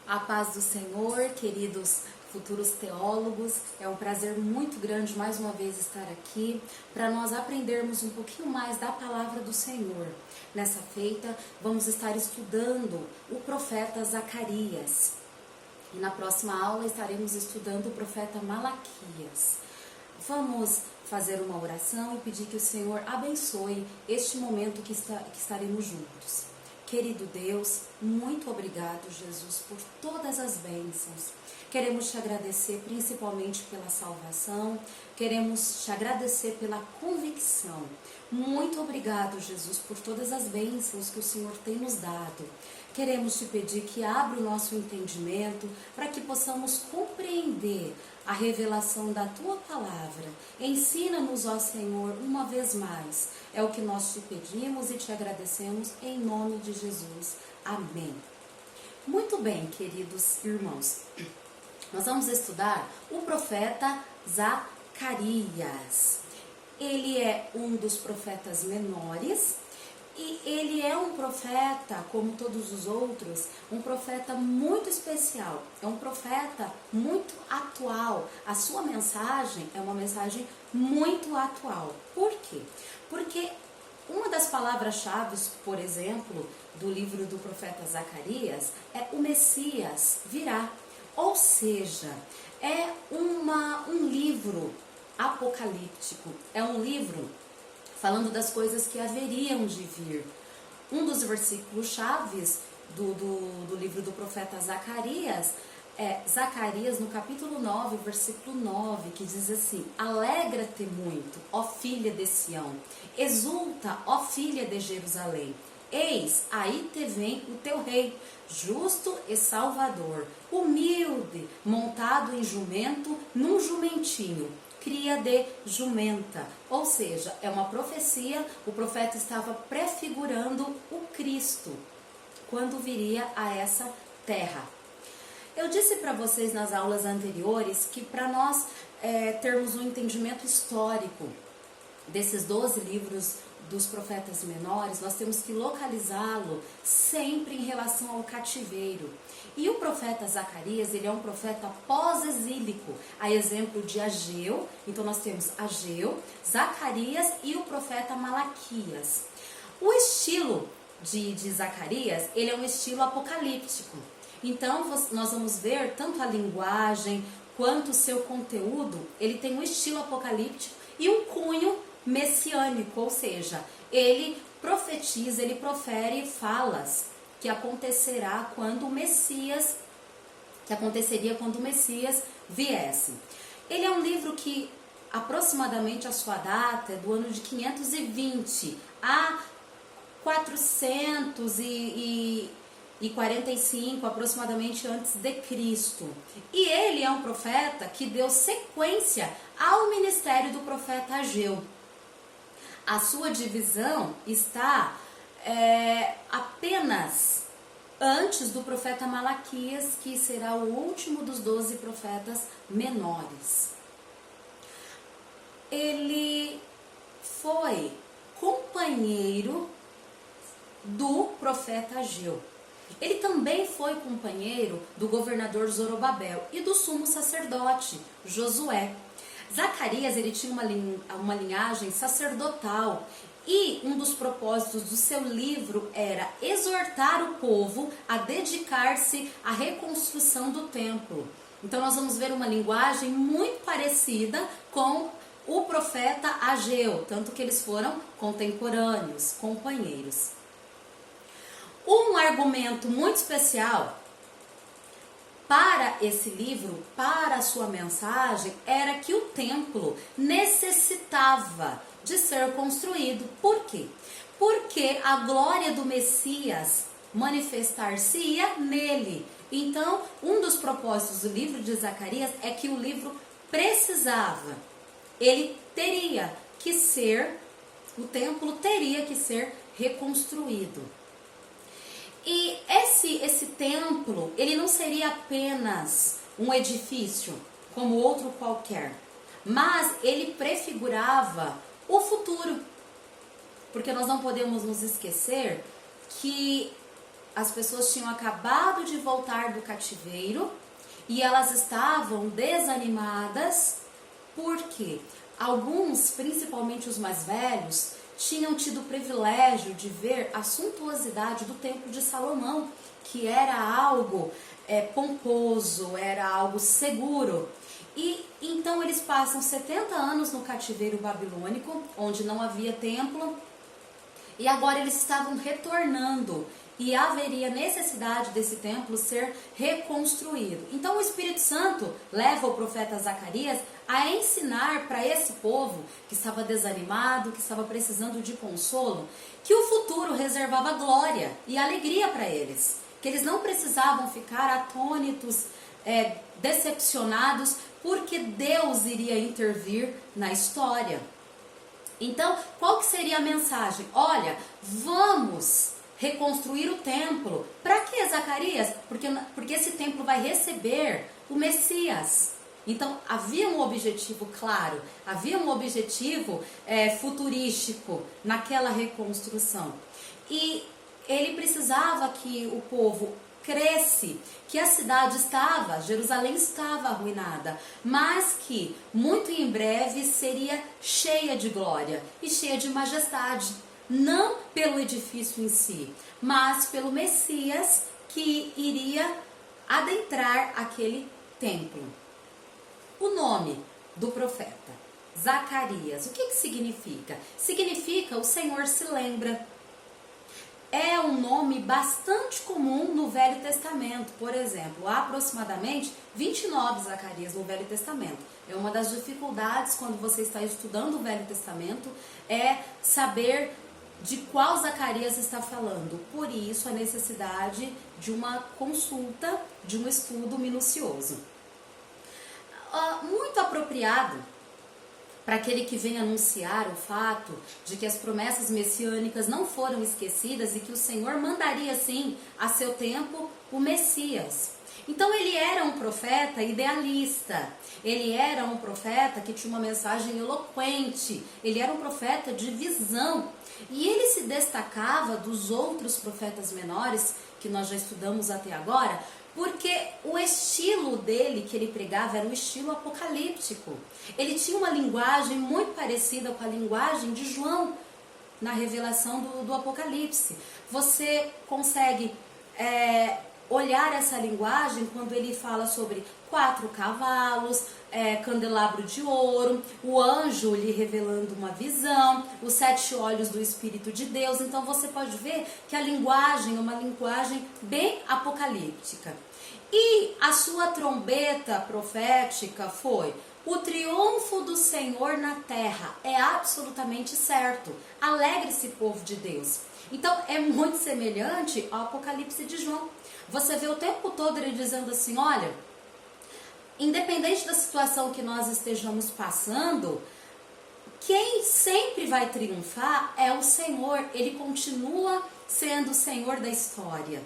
A paz do Senhor, queridos futuros teólogos, é um prazer muito grande mais uma vez estar aqui para nós aprendermos um pouquinho mais da palavra do Senhor. Nessa feita, vamos estar estudando o profeta Zacarias e na próxima aula estaremos estudando o profeta Malaquias. Vamos fazer uma oração e pedir que o Senhor abençoe este momento que estaremos juntos. Querido Deus, muito obrigado, Jesus, por todas as bênçãos. Queremos te agradecer principalmente pela salvação, queremos te agradecer pela convicção. Muito obrigado, Jesus, por todas as bênçãos que o Senhor tem nos dado. Queremos te pedir que abra o nosso entendimento para que possamos compreender a revelação da Tua Palavra. Ensina-nos, ó Senhor, uma vez mais. É o que nós te pedimos e te agradecemos em nome de Jesus. Amém. Muito bem, queridos irmãos. Nós vamos estudar o profeta Zacarias. Ele é um dos profetas menores. E ele é um profeta, como todos os outros, um profeta muito especial. É um profeta muito atual. A sua mensagem é uma mensagem muito atual. Por quê? Porque uma das palavras-chave, por exemplo, do livro do profeta Zacarias é o Messias virá. Ou seja, é um livro apocalíptico. É um livro falando das coisas que haveriam de vir. Um dos versículos chaves do livro do profeta Zacarias é Zacarias, no capítulo 9, versículo 9, que diz assim: Alegra-te muito, ó filha de Sião, exulta, ó filha de Jerusalém. Eis, aí te vem o teu rei, justo e salvador, humilde, montado em jumento, num jumentinho, cria de jumenta. Ou seja, é uma profecia, o profeta estava prefigurando o Cristo, quando viria a essa terra. Eu disse para vocês nas aulas anteriores que para nós termos um entendimento histórico desses 12 livros dos profetas menores, nós temos que localizá-lo sempre em relação ao cativeiro. E o profeta Zacarias, ele é um profeta pós-exílico, a exemplo de Ageu. Então nós temos Ageu, Zacarias e o profeta Malaquias. O estilo de Zacarias, ele é um estilo apocalíptico. Então nós vamos ver tanto a linguagem quanto o seu conteúdo, ele tem um estilo apocalíptico e um cunho messiânico, ou seja, ele profetiza, ele profere falas que aconteceria quando o Messias viesse. Ele é um livro que aproximadamente a sua data é do ano de 520 a 445 aproximadamente antes de Cristo. E ele é um profeta que deu sequência ao ministério do profeta Ageu. A sua divisão está apenas antes do profeta Malaquias, que será o último dos 12 profetas menores. Ele foi companheiro do profeta Ageu. Ele também foi companheiro do governador Zorobabel e do sumo sacerdote Josué. Zacarias, ele tinha uma linhagem sacerdotal e um dos propósitos do seu livro era exortar o povo a dedicar-se à reconstrução do templo. Então nós vamos ver uma linguagem muito parecida com o profeta Ageu, tanto que eles foram contemporâneos, companheiros. Um argumento muito especial para esse livro, para a sua mensagem, era que o templo necessitava de ser construído. Por quê? Porque a glória do Messias manifestar-se-ia nele. Então, um dos propósitos do livro de Zacarias é que o livro precisava, o templo teria que ser reconstruído. E esse templo, ele não seria apenas um edifício, como outro qualquer, mas ele prefigurava o futuro. Porque nós não podemos nos esquecer que as pessoas tinham acabado de voltar do cativeiro e elas estavam desanimadas, porque alguns, principalmente os mais velhos, tinham tido o privilégio de ver a suntuosidade do Templo de Salomão, que era algo pomposo, era algo seguro. E então eles passam 70 anos no cativeiro babilônico, onde não havia templo, e agora eles estavam retornando e haveria necessidade desse templo ser reconstruído. Então o Espírito Santo leva o profeta Zacarias a ensinar para esse povo que estava desanimado, que estava precisando de consolo, que o futuro reservava glória e alegria para eles, que eles não precisavam ficar atônitos, decepcionados, porque Deus iria intervir na história. Então, qual que seria a mensagem? Olha, vamos reconstruir o templo. Para que, Zacarias? Porque esse templo vai receber o Messias. Então, havia um objetivo claro, havia um objetivo futurístico naquela reconstrução. E ele precisava que o povo cresce, que a cidade estava, Jerusalém estava arruinada, mas que muito em breve seria cheia de glória e cheia de majestade, não pelo edifício em si, mas pelo Messias que iria adentrar aquele templo. O nome do profeta, Zacarias, o que significa? Significa o Senhor se lembra. É um nome bastante comum no Velho Testamento. Por exemplo, há aproximadamente 29 Zacarias no Velho Testamento. É uma das dificuldades quando você está estudando o Velho Testamento, é saber de qual Zacarias está falando. Por isso, a necessidade de uma consulta, de um estudo minucioso. Muito apropriado para aquele que vem anunciar o fato de que as promessas messiânicas não foram esquecidas e que o Senhor mandaria sim a seu tempo o Messias. Então ele era um profeta idealista, ele era um profeta que tinha uma mensagem eloquente, ele era um profeta de visão e ele se destacava dos outros profetas menores que nós já estudamos até agora, porque o estilo dele que ele pregava era um estilo apocalíptico. Ele tinha uma linguagem muito parecida com a linguagem de João na revelação do Apocalipse. Você consegue olhar essa linguagem quando ele fala sobre 4 cavalos, candelabro de ouro, o anjo lhe revelando uma visão, os 7 olhos do Espírito de Deus. Então você pode ver que a linguagem é uma linguagem bem apocalíptica. E a sua trombeta profética foi: o triunfo do Senhor na terra é absolutamente certo. Alegre-se, povo de Deus. Então é muito semelhante ao Apocalipse de João. Você vê o tempo todo ele dizendo assim: olha, independente da situação que nós estejamos passando, quem sempre vai triunfar é o Senhor. Ele continua sendo o Senhor da história.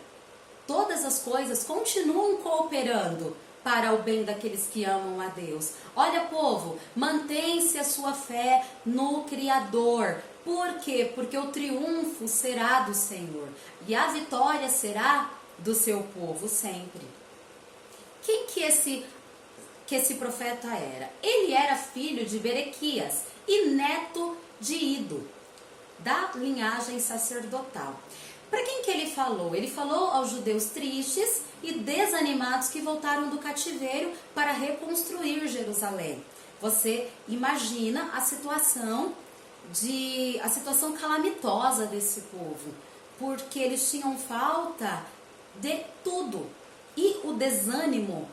Todas as coisas continuam cooperando para o bem daqueles que amam a Deus. Olha, povo, mantém-se a sua fé no Criador. Por quê? Porque o triunfo será do Senhor e a vitória será do seu povo sempre. Quem que esse profeta era? Ele era filho de Berequias e neto de Ido, da linhagem sacerdotal. Para quem que ele falou? Ele falou aos judeus tristes e desanimados que voltaram do cativeiro para reconstruir Jerusalém. Você imagina a situação calamitosa desse povo, porque eles tinham falta de tudo. E o desânimo,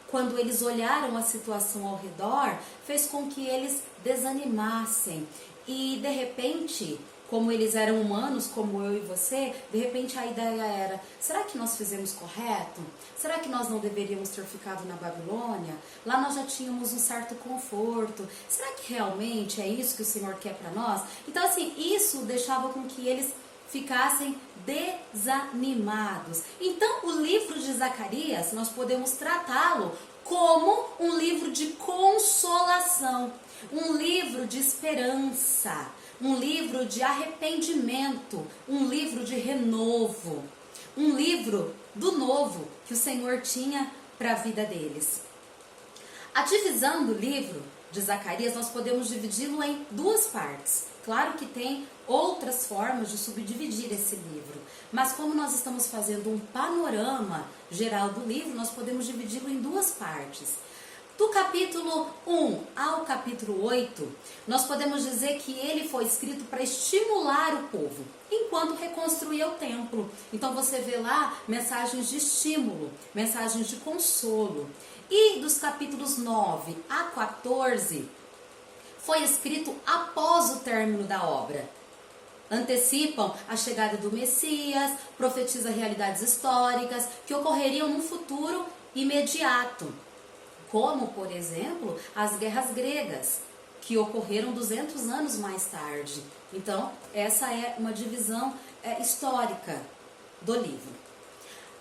quando eles olharam a situação ao redor, fez com que eles desanimassem. E de repente, como eles eram humanos, como eu e você, de repente a ideia era: será que nós fizemos correto? Será que nós não deveríamos ter ficado na Babilônia? Lá nós já tínhamos um certo conforto. Será que realmente é isso que o Senhor quer para nós? Então assim, isso deixava com que eles ficassem desanimados. Então o livro de Zacarias, nós podemos tratá-lo como um livro de consolação, um livro de esperança, um livro de arrependimento, um livro de renovo. um livro do novo que o Senhor tinha para a vida deles. A divisão do livro de Zacarias, nós podemos dividi-lo em duas partes. Claro que tem outras formas de subdividir esse livro, mas como nós estamos fazendo um panorama geral do livro, nós podemos dividi-lo em duas partes. Do capítulo 1 ao capítulo 8, nós podemos dizer que ele foi escrito para estimular o povo, enquanto reconstruía o templo. Então você vê lá mensagens de estímulo, mensagens de consolo. E dos capítulos 9 a 14, foi escrito após o término da obra. Antecipam a chegada do Messias, profetiza realidades históricas que ocorreriam num futuro imediato, como, por exemplo, as guerras gregas, que ocorreram 200 anos mais tarde. Então, essa é uma divisão histórica do livro.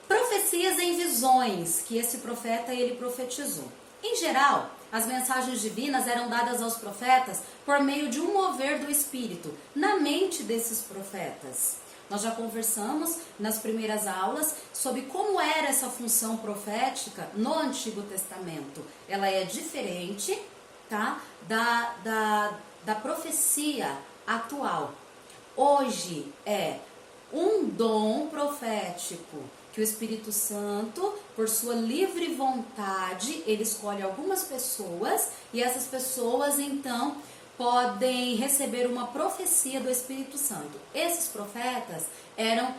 Profecias em visões, que esse profeta ele profetizou. Em geral, as mensagens divinas eram dadas aos profetas por meio de um mover do Espírito na mente desses profetas. Nós já conversamos nas primeiras aulas sobre como era essa função profética no Antigo Testamento. Ela é diferente, tá, da profecia atual. Hoje é um dom profético que o Espírito Santo, por sua livre vontade, ele escolhe algumas pessoas e essas pessoas então podem receber uma profecia do Espírito Santo. Esses profetas eram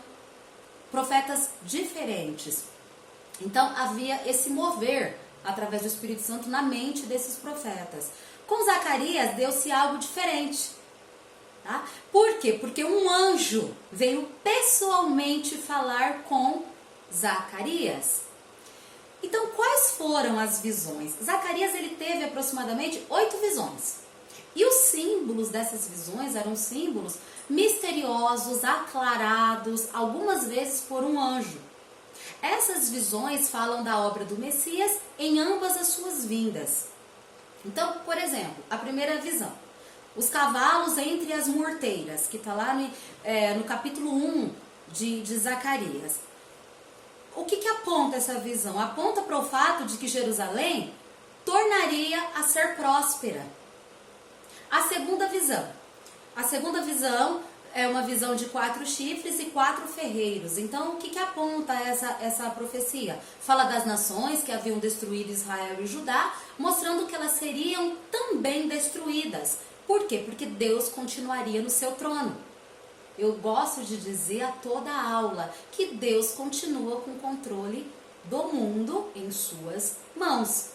profetas diferentes. Então havia esse mover através do Espírito Santo na mente desses profetas. Com Zacarias deu-se algo diferente. Tá? Por quê? Porque um anjo veio pessoalmente falar com Zacarias. Então, quais foram as visões? Zacarias ele teve aproximadamente 8 visões. E os símbolos dessas visões eram símbolos misteriosos, aclarados, algumas vezes por um anjo. Essas visões falam da obra do Messias em ambas as suas vindas. Então, por exemplo, a primeira visão. Os cavalos entre as morteiras, que está lá no capítulo 1 de Zacarias. O que aponta essa visão? Aponta para o fato de que Jerusalém tornaria a ser próspera. A segunda visão. A segunda visão é uma visão de 4 chifres e 4 ferreiros. Então, o que aponta essa profecia? Fala das nações que haviam destruído Israel e Judá, mostrando que elas seriam também destruídas. Por quê? Porque Deus continuaria no seu trono. Eu gosto de dizer a toda aula que Deus continua com o controle do mundo em suas mãos.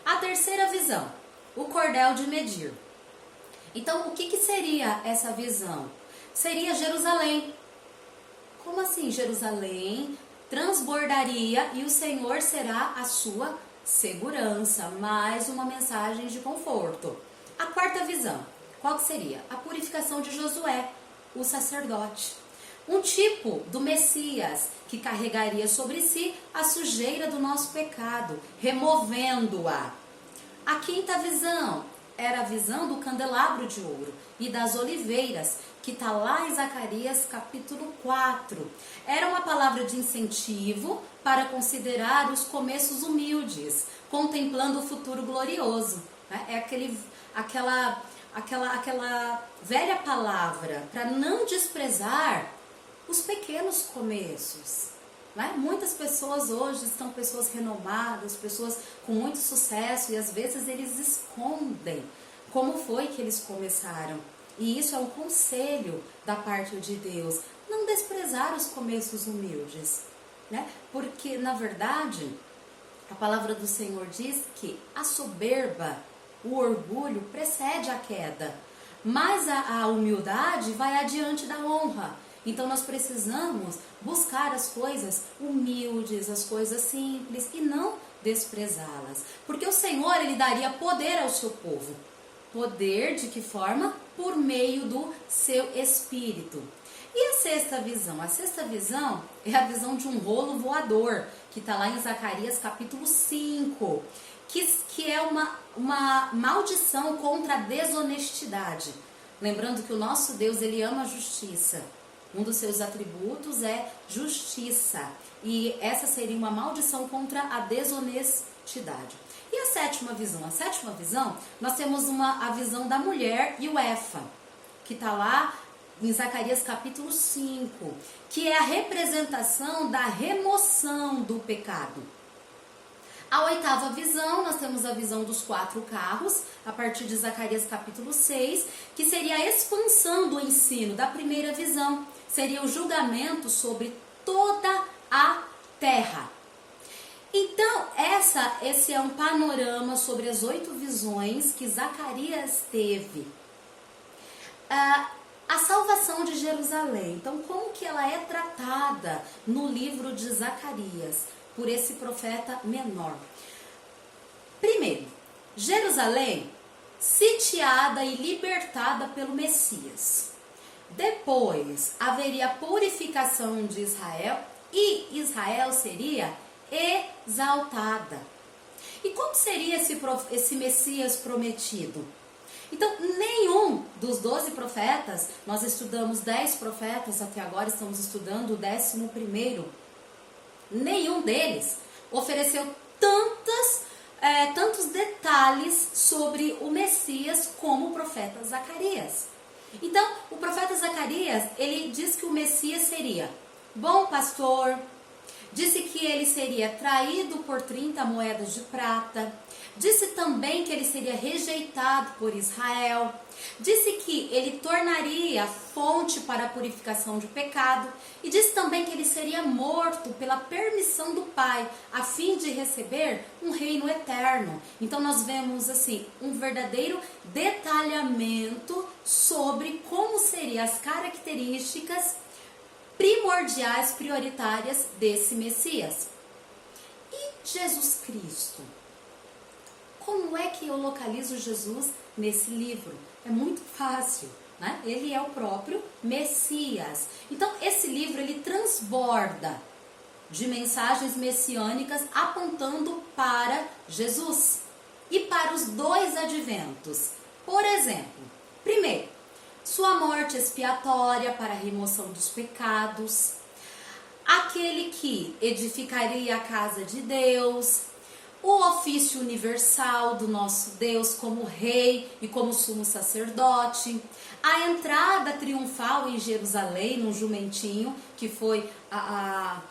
A terceira visão, o cordel de medir. Então, o que seria essa visão? Seria Jerusalém. Como assim Jerusalém transbordaria e o Senhor será a sua segurança? Mais uma mensagem de conforto. A quarta visão, qual que seria? A purificação de Josué, o sacerdote. Um tipo do Messias que carregaria sobre si a sujeira do nosso pecado, removendo-a. A quinta visão era a visão do candelabro de ouro e das oliveiras, que está lá em Zacarias capítulo 4. Era uma palavra de incentivo para considerar os começos humildes, contemplando o futuro glorioso. É aquela velha palavra para não desprezar os pequenos começos. Muitas pessoas hoje estão pessoas renomadas, pessoas com muito sucesso e às vezes eles escondem como foi que eles começaram. E isso é um conselho da parte de Deus, não desprezar os começos humildes, Porque na verdade a palavra do Senhor diz que a soberba, o orgulho precede a queda, mas a humildade vai adiante da honra. Então nós precisamos buscar as coisas humildes, as coisas simples e não desprezá-las. Porque o Senhor, ele daria poder ao seu povo. Poder de que forma? Por meio do seu Espírito. E a sexta visão? A sexta visão é a visão de um rolo voador, que está lá em Zacarias capítulo 5, que é uma maldição contra a desonestidade. Lembrando que o nosso Deus, ele ama a justiça. Um dos seus atributos é justiça. E essa seria uma maldição contra a desonestidade. E a sétima visão? A sétima visão, nós temos a visão da mulher e o Efa, que está lá em Zacarias capítulo 5, que é a representação da remoção do pecado. A oitava visão, nós temos a visão dos 4 carros, a partir de Zacarias capítulo 6, que seria a expansão do ensino da primeira visão, seria o julgamento sobre toda a terra. Então, esse é um panorama sobre as 8 visões que Zacarias teve. A salvação de Jerusalém, então como que ela é tratada no livro de Zacarias, por esse profeta menor? Primeiro, Jerusalém sitiada e libertada pelo Messias. Depois, haveria a purificação de Israel e Israel seria exaltada. E como seria esse Messias prometido? Então, nenhum dos 12 profetas, nós estudamos 10 profetas até agora, estamos estudando o 11º, nenhum deles ofereceu tantos detalhes sobre o Messias como o profeta Zacarias. Então, o profeta Zacarias, ele diz que o Messias seria bom pastor, disse que ele seria traído por 30 moedas de prata, disse também que ele seria rejeitado por Israel, disse que ele tornaria fonte para a purificação de pecado e disse também que ele seria morto pela permissão do Pai, a fim de receber um reino eterno. Então nós vemos assim um verdadeiro detalhamento sobre como seriam as características primordiais, prioritárias desse Messias. E Jesus Cristo? Como é que eu localizo Jesus nesse livro? É muito fácil, né? Ele é o próprio Messias. Então, esse livro, ele transborda de mensagens messiânicas apontando para Jesus e para os 2 adventos. Por exemplo, primeiro, sua morte expiatória para a remoção dos pecados, aquele que edificaria a casa de Deus, o ofício universal do nosso Deus como rei e como sumo sacerdote, a entrada triunfal em Jerusalém, num jumentinho, que foi a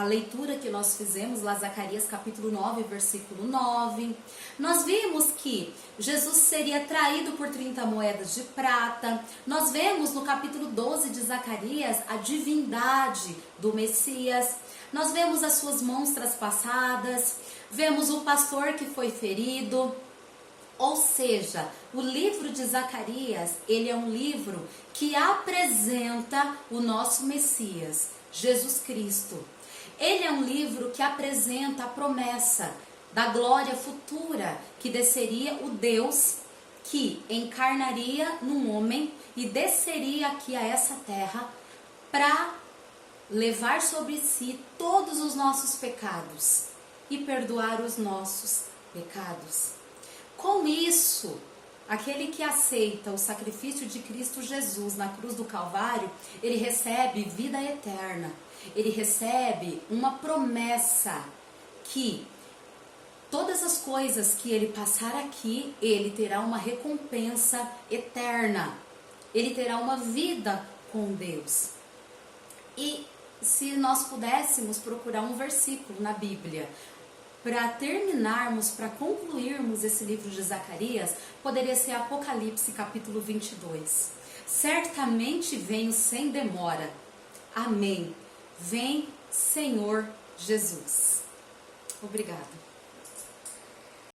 leitura que nós fizemos lá, Zacarias capítulo 9, versículo 9. Nós vimos que Jesus seria traído por 30 moedas de prata. Nós vemos no capítulo 12 de Zacarias a divindade do Messias. Nós vemos as suas mãos traspassadas. Vemos o pastor que foi ferido. Ou seja, o livro de Zacarias, ele é um livro que apresenta o nosso Messias, Jesus Cristo. Ele é um livro que apresenta a promessa da glória futura, que desceria o Deus que encarnaria num homem e desceria aqui a essa terra para levar sobre si todos os nossos pecados e perdoar os nossos pecados. Com isso, aquele que aceita o sacrifício de Cristo Jesus na cruz do Calvário, ele recebe vida eterna. Ele recebe uma promessa que todas as coisas que ele passar aqui, ele terá uma recompensa eterna. Ele terá uma vida com Deus. E se nós pudéssemos procurar um versículo na Bíblia para terminarmos, para concluirmos esse livro de Zacarias, poderia ser Apocalipse capítulo 22. Certamente venho sem demora. Amém. Vem, Senhor Jesus. Obrigada.